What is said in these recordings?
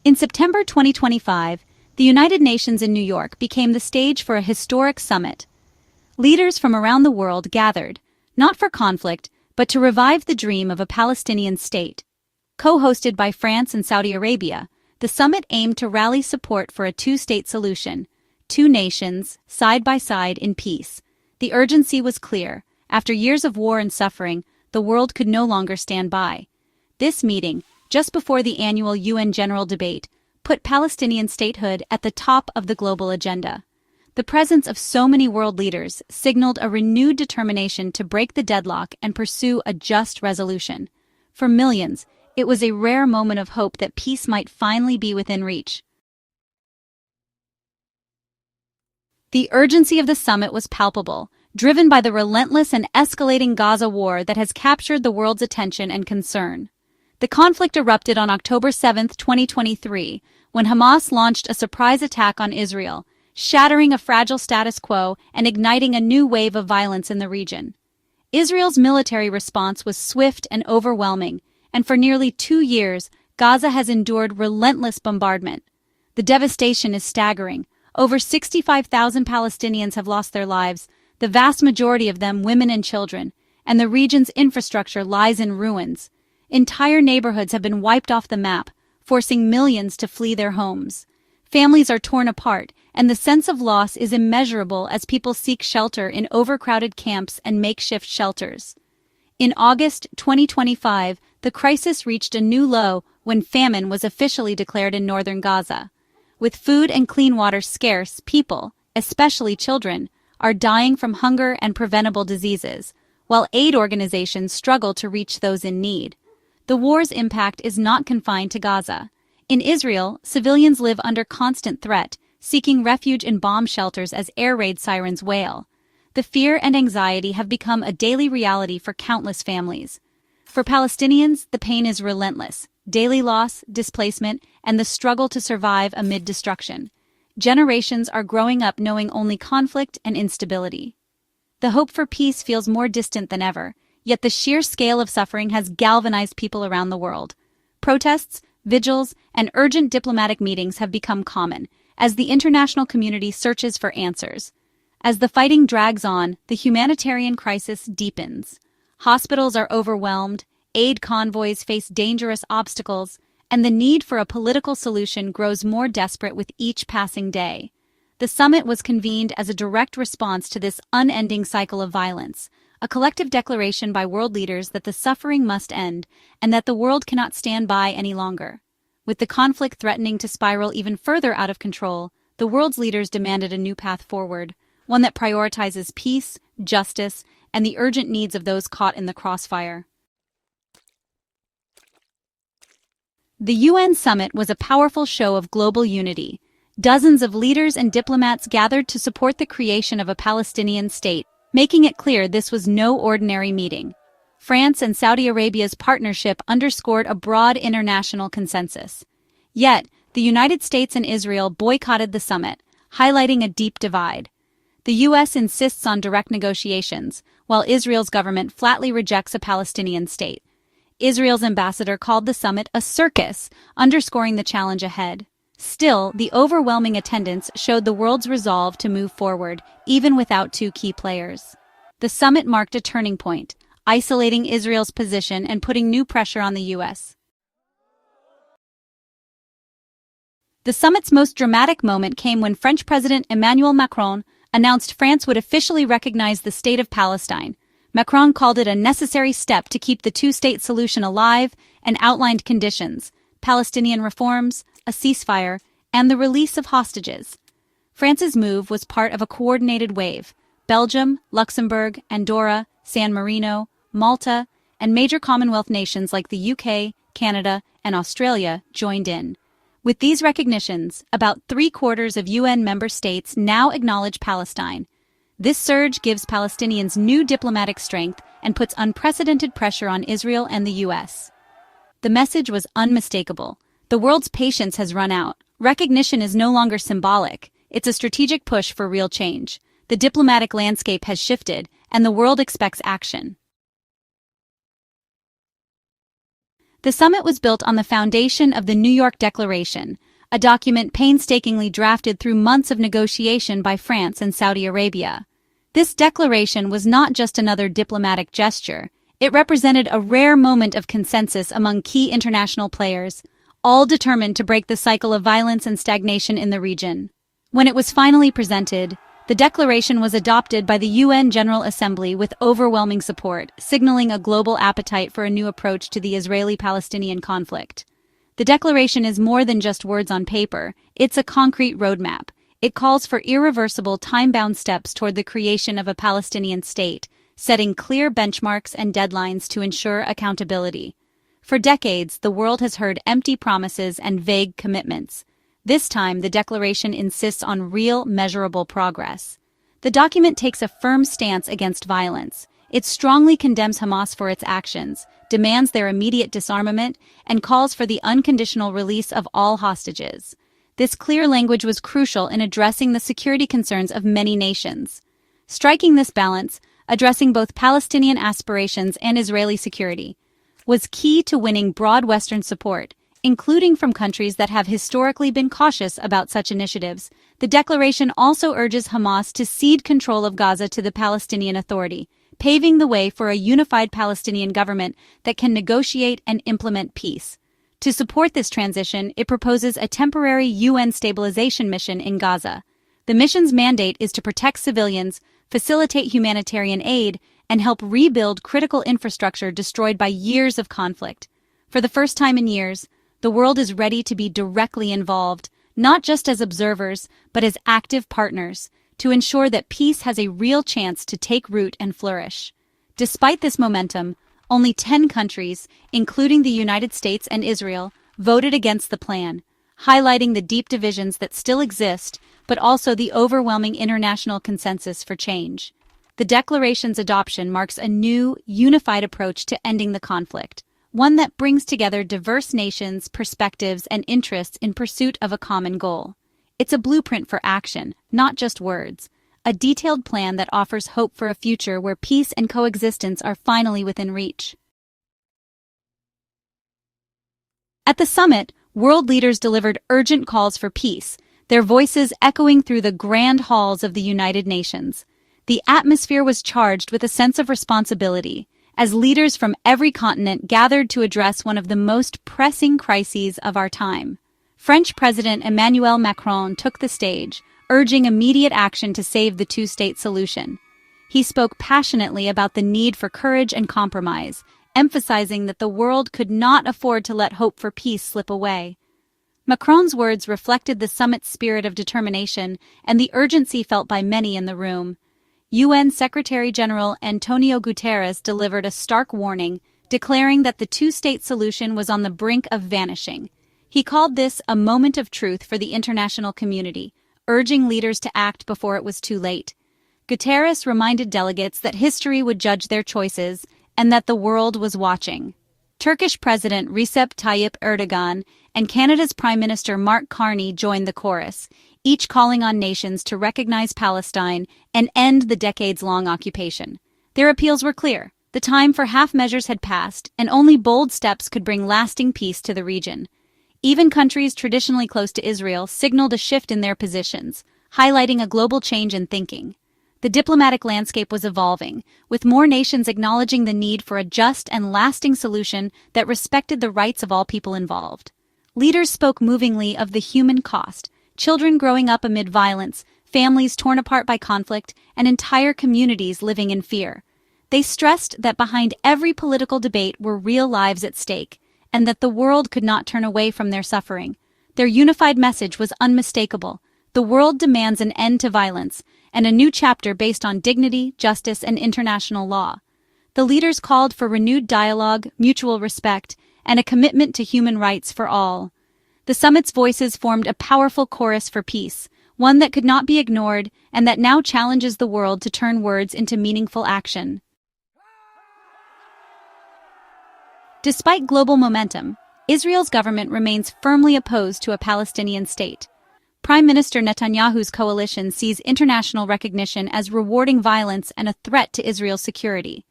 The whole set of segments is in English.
In September 2025, the United Nations in New York became the stage for a historic summit. Leaders from around the world gathered, not for conflict, but to revive the dream of a Palestinian state. Co-hosted by France and Saudi Arabia, the summit aimed to rally support for a two-state solution, two nations, side by side in peace. The urgency was clear. After years of war and suffering, the world could no longer stand by. This meeting, just before the annual UN General Debate, put Palestinian statehood at the top of the global agenda. The presence of so many world leaders signaled a renewed determination to break the deadlock and pursue a just resolution. For millions, it was a rare moment of hope that peace might finally be within reach. The urgency of the summit was palpable, driven by the relentless and escalating Gaza war that has captured the world's attention and concern. The conflict erupted on October 7, 2023, when Hamas launched a surprise attack on Israel, shattering a fragile status quo and igniting a new wave of violence in the region. Israel's military response was swift and overwhelming, and for nearly 2 years, Gaza has endured relentless bombardment. The devastation is staggering. Over 65,000 Palestinians have lost their lives, the vast majority of them women and children, and the region's infrastructure lies in ruins. Entire neighborhoods have been wiped off the map, forcing millions to flee their homes. Families are torn apart, and the sense of loss is immeasurable as people seek shelter in overcrowded camps and makeshift shelters. In August 2025, the crisis reached a new low when famine was officially declared in northern Gaza. With food and clean water scarce, people, especially children, are dying from hunger and preventable diseases, while aid organizations struggle to reach those in need. The war's impact is not confined to Gaza. In Israel, civilians live under constant threat, seeking refuge in bomb shelters as air raid sirens wail. The fear and anxiety have become a daily reality for countless families. For Palestinians, the pain is relentless: daily loss, displacement, and the struggle to survive amid destruction. Generations are growing up knowing only conflict and instability. The hope for peace feels more distant than ever, yet the sheer scale of suffering has galvanized people around the world. Protests, vigils, and urgent diplomatic meetings have become common, as the international community searches for answers. As the fighting drags on, the humanitarian crisis deepens. Hospitals are overwhelmed, aid convoys face dangerous obstacles, and the need for a political solution grows more desperate with each passing day. The summit was convened as a direct response to this unending cycle of violence, a collective declaration by world leaders that the suffering must end and that the world cannot stand by any longer. With the conflict threatening to spiral even further out of control, the world's leaders demanded a new path forward, one that prioritizes peace, justice, and the urgent needs of those caught in the crossfire. The UN summit was a powerful show of global unity. Dozens of leaders and diplomats gathered to support the creation of a Palestinian state, making it clear this was no ordinary meeting. France and Saudi Arabia's partnership underscored a broad international consensus. Yet, the United States and Israel boycotted the summit, highlighting a deep divide. The U.S. insists on direct negotiations, while Israel's government flatly rejects a Palestinian state. Israel's ambassador called the summit a circus, underscoring the challenge ahead. Still, the overwhelming attendance showed the world's resolve to move forward, even without two key players. The summit marked a turning point, isolating Israel's position and putting new pressure on the U.S. The summit's most dramatic moment came when French President Emmanuel Macron announced France would officially recognize the state of Palestine. Macron called it a necessary step to keep the two-state solution alive and outlined conditions: Palestinian reforms, a ceasefire, and the release of hostages. France's move was part of a coordinated wave. Belgium, Luxembourg, Andorra, San Marino, Malta, and major Commonwealth nations like the UK, Canada, and Australia joined in. With these recognitions, about 3/4 of UN member states now acknowledge Palestine. This surge gives Palestinians new diplomatic strength and puts unprecedented pressure on Israel and the US. The message was unmistakable. The world's patience has run out. Recognition is no longer symbolic. It's a strategic push for real change. The diplomatic landscape has shifted, and the world expects action. The summit was built on the foundation of the New York Declaration, a document painstakingly drafted through months of negotiation by France and Saudi Arabia. This declaration was not just another diplomatic gesture. It represented a rare moment of consensus among key international players, all determined to break the cycle of violence and stagnation in the region. When it was finally presented, the declaration was adopted by the UN General Assembly with overwhelming support, signaling a global appetite for a new approach to the Israeli-Palestinian conflict. The declaration is more than just words on paper, it's a concrete roadmap. It calls for irreversible, time-bound steps toward the creation of a Palestinian state, setting clear benchmarks and deadlines to ensure accountability. For decades, the world has heard empty promises and vague commitments. This time, the declaration insists on real, measurable progress. The document takes a firm stance against violence. It strongly condemns Hamas for its actions, demands their immediate disarmament, and calls for the unconditional release of all hostages. This clear language was crucial in addressing the security concerns of many nations. Striking this balance, addressing both Palestinian aspirations and Israeli security, was key to winning broad Western support, including from countries that have historically been cautious about such initiatives. The declaration also urges Hamas to cede control of Gaza to the Palestinian Authority, paving the way for a unified Palestinian government that can negotiate and implement peace. To support this transition, it proposes a temporary UN stabilization mission in Gaza. The mission's mandate is to protect civilians, facilitate humanitarian aid, and help rebuild critical infrastructure destroyed by years of conflict. For the first time in years, the world is ready to be directly involved, not just as observers, but as active partners, to ensure that peace has a real chance to take root and flourish. Despite this momentum, only 10 countries, including the United States and Israel, voted against the plan, highlighting the deep divisions that still exist, but also the overwhelming international consensus for change. The declaration's adoption marks a new, unified approach to ending the conflict, one that brings together diverse nations, perspectives, and interests in pursuit of a common goal. It's a blueprint for action, not just words, a detailed plan that offers hope for a future where peace and coexistence are finally within reach. At the summit, world leaders delivered urgent calls for peace, their voices echoing through the grand halls of the United Nations. The atmosphere was charged with a sense of responsibility, as leaders from every continent gathered to address one of the most pressing crises of our time. French President Emmanuel Macron took the stage, urging immediate action to save the two-state solution. He spoke passionately about the need for courage and compromise, emphasizing that the world could not afford to let hope for peace slip away. Macron's words reflected the summit's spirit of determination and the urgency felt by many in the room. UN Secretary-General Antonio Guterres delivered a stark warning, declaring that the two-state solution was on the brink of vanishing. He called this a moment of truth for the international community, urging leaders to act before it was too late. Guterres reminded delegates that history would judge their choices and that the world was watching. Turkish President Recep Tayyip Erdogan and Canada's Prime Minister Mark Carney joined the chorus, each calling on nations to recognize Palestine and end the decades-long occupation. Their appeals were clear. The time for half measures had passed, and only bold steps could bring lasting peace to the region. Even countries traditionally close to Israel signaled a shift in their positions, highlighting a global change in thinking. The diplomatic landscape was evolving, with more nations acknowledging the need for a just and lasting solution that respected the rights of all people involved. Leaders spoke movingly of the human cost: children growing up amid violence, families torn apart by conflict, and entire communities living in fear. They stressed that behind every political debate were real lives at stake, and that the world could not turn away from their suffering. Their unified message was unmistakable. The world demands an end to violence, and a new chapter based on dignity, justice, and international law. The leaders called for renewed dialogue, mutual respect, and a commitment to human rights for all. The summit's voices formed a powerful chorus for peace, one that could not be ignored and that now challenges the world to turn words into meaningful action. Despite global momentum, Israel's government remains firmly opposed to a Palestinian state. Prime Minister Netanyahu's coalition sees international recognition as rewarding violence and a threat to Israel's security.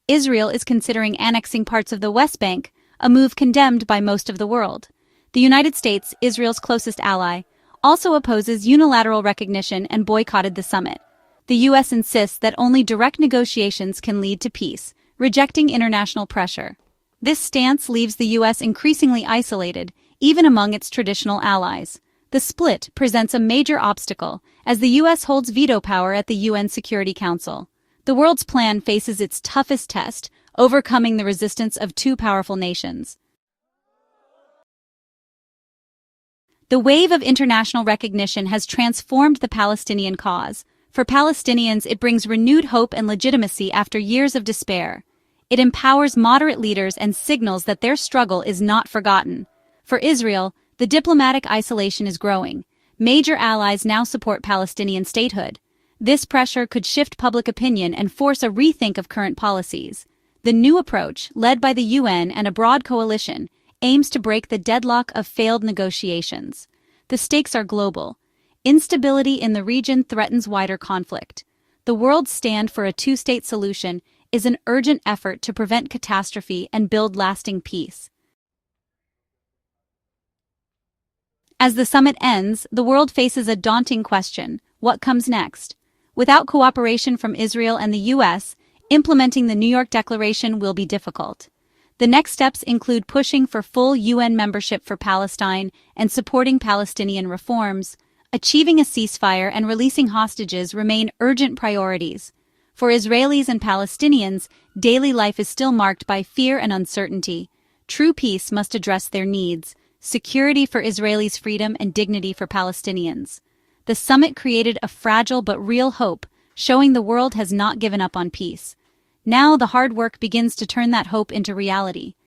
Israel is considering annexing parts of the West Bank, a move condemned by most of the world. The United States, Israel's closest ally, also opposes unilateral recognition and boycotted the summit. The U.S. insists that only direct negotiations can lead to peace, rejecting international pressure. This stance leaves the U.S. increasingly isolated, even among its traditional allies. The split presents a major obstacle, as the U.S. holds veto power at the UN Security Council. The world's plan faces its toughest test, overcoming the resistance of two powerful nations. The wave of international recognition has transformed the Palestinian cause. For Palestinians, it brings renewed hope and legitimacy after years of despair. It empowers moderate leaders and signals that their struggle is not forgotten. For Israel, the diplomatic isolation is growing. Major allies now support Palestinian statehood. This pressure could shift public opinion and force a rethink of current policies. The new approach, led by the UN and a broad coalition, aims to break the deadlock of failed negotiations. The stakes are global. Instability in the region threatens wider conflict. The world's stand for a two-state solution is an urgent effort to prevent catastrophe and build lasting peace. As the summit ends, the world faces a daunting question: what comes next? Without cooperation from Israel and the U.S., implementing the New York Declaration will be difficult. The next steps include pushing for full UN membership for Palestine and supporting Palestinian reforms. Achieving a ceasefire and releasing hostages remain urgent priorities. For Israelis and Palestinians, daily life is still marked by fear and uncertainty. True peace must address their needs: security for Israelis, freedom and dignity for Palestinians. The summit created a fragile but real hope, showing the world has not given up on peace. Now the hard work begins to turn that hope into reality.